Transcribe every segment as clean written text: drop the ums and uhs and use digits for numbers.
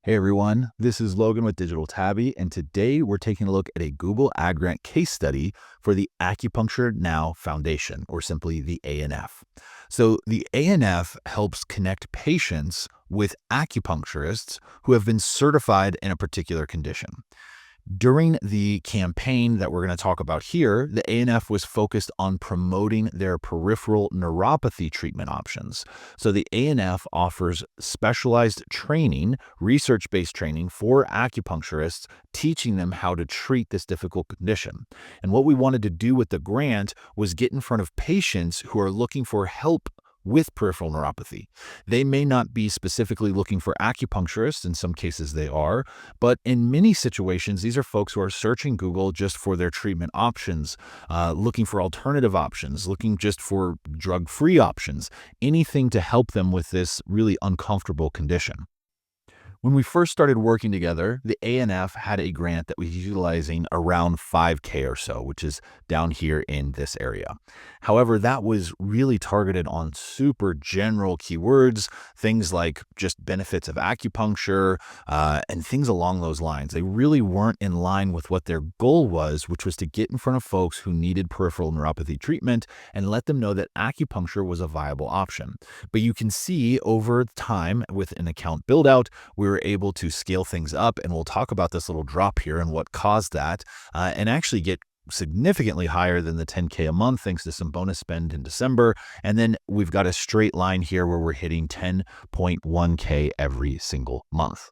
Hey everyone, this is Logan with Digital Tabby, and today we're taking a look at a Google Ad Grant case study for the Acupuncture Now Foundation, or simply the ANF. So, the ANF helps connect patients with acupuncturists who have been certified in a particular condition. During the campaign that we're going to talk about here, the ANF was focused on promoting their peripheral neuropathy treatment options. So the ANF offers specialized training, research-based training for acupuncturists, teaching them how to treat this difficult condition. And what we wanted to do with the grant was get in front of patients who are looking for help with peripheral neuropathy. They may not be specifically looking for acupuncturists, in some cases they are, but in many situations, these are folks who are searching Google just for their treatment options, looking for alternative options, looking just for drug-free options, anything to help them with this really uncomfortable condition. When we first started working together, the ANF had a grant that was utilizing around 5K or so, which is down here in this area. However, that was really targeted on super general keywords, things like just benefits of acupuncture, and things along those lines. They really weren't in line with what their goal was, which was to get in front of folks who needed peripheral neuropathy treatment and let them know that acupuncture was a viable option. But you can see over time with an account build out, we were able to scale things up, and we'll talk about this little drop here and what caused that, and actually get significantly higher than the 10K a month thanks to some bonus spend in December. And then we've got a straight line here where we're hitting 10.1K every single month.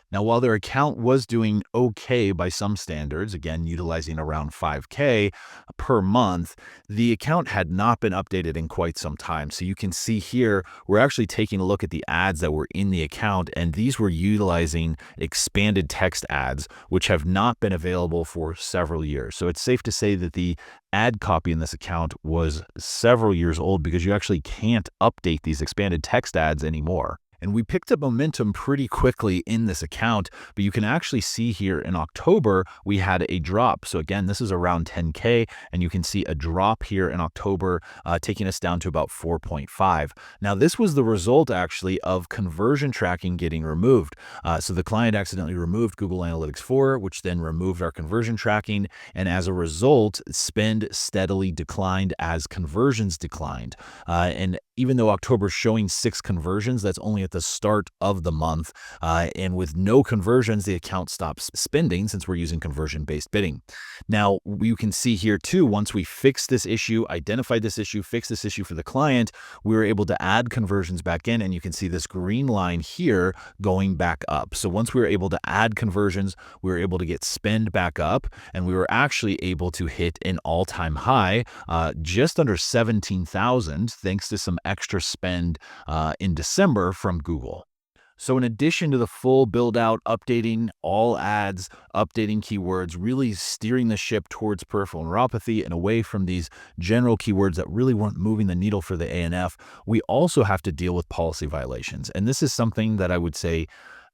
Now, while their account was doing okay by some standards, again, utilizing around 5K per month, the account had not been updated in quite some time. So you can see here, we're actually taking a look at the ads that were in the account, and these were utilizing expanded text ads, which have not been available for several years. So it's safe to say that the ad copy in this account was several years old because you actually can't update these expanded text ads anymore. And we picked up momentum pretty quickly in this account, but you can actually see here in October, we had a drop. So again, this is around 10K, and you can see a drop here in October, taking us down to about 4.5. Now, this was the result actually of conversion tracking getting removed. So the client accidentally removed Google Analytics 4, which then removed our conversion tracking. And as a result, spend steadily declined as conversions declined. And even though October's showing 6 conversions, that's only at the start of the month. And with no conversions, the account stops spending since we're using conversion-based bidding. Now, you can see here too, once we fixed this issue, identified this issue, fixed this issue for the client, we were able to add conversions back in, and you can see this green line here going back up. So once we were able to add conversions, we were able to get spend back up, and we were actually able to hit an all-time high, just under 17,000, thanks to some extra spend in December from Google. So in addition to the full build out, updating all ads, updating keywords, really steering the ship towards peripheral neuropathy and away from these general keywords that really weren't moving the needle for the ANF, we also have to deal with policy violations. And this is something that I would say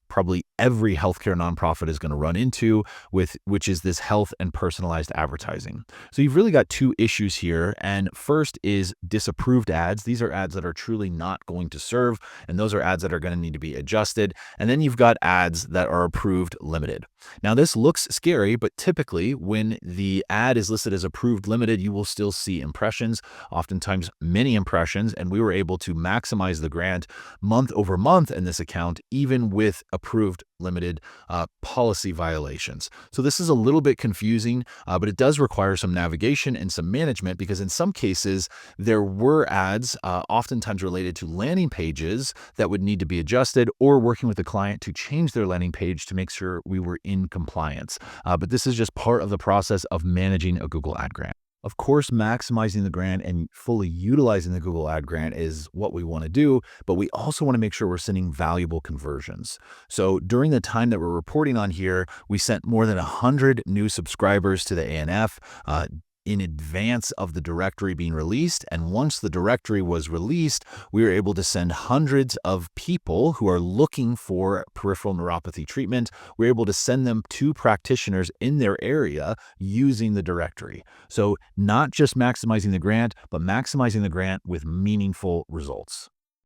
probably every healthcare nonprofit is going to run into, which is this health and personalized advertising. So you've really got two issues here. And first is disapproved ads. These are ads that are truly not going to serve, and those are ads that are going to need to be adjusted. And then you've got ads that are approved limited. Now, this looks scary, but typically when the ad is listed as approved limited, you will still see impressions, oftentimes many impressions, and we were able to maximize the grant month over month in this account, even with approved limited policy violations. So this is a little bit confusing, but it does require some navigation and some management, because in some cases there were ads oftentimes related to landing pages that would need to be adjusted, or working with the client to change their landing page to make sure we were in compliance. But this is just part of the process of managing a Google Ad Grant. Of course, maximizing the grant and fully utilizing the Google Ad Grant is what we want to do, but we also want to make sure we're sending valuable conversions. So during the time that we're reporting on here, we sent more than 100 new subscribers to the ANF. In advance of the directory being released. And once the directory was released, we were able to send hundreds of people who are looking for peripheral neuropathy treatment. We're able to send them to practitioners in their area using the directory. So not just maximizing the grant, but maximizing the grant with meaningful results.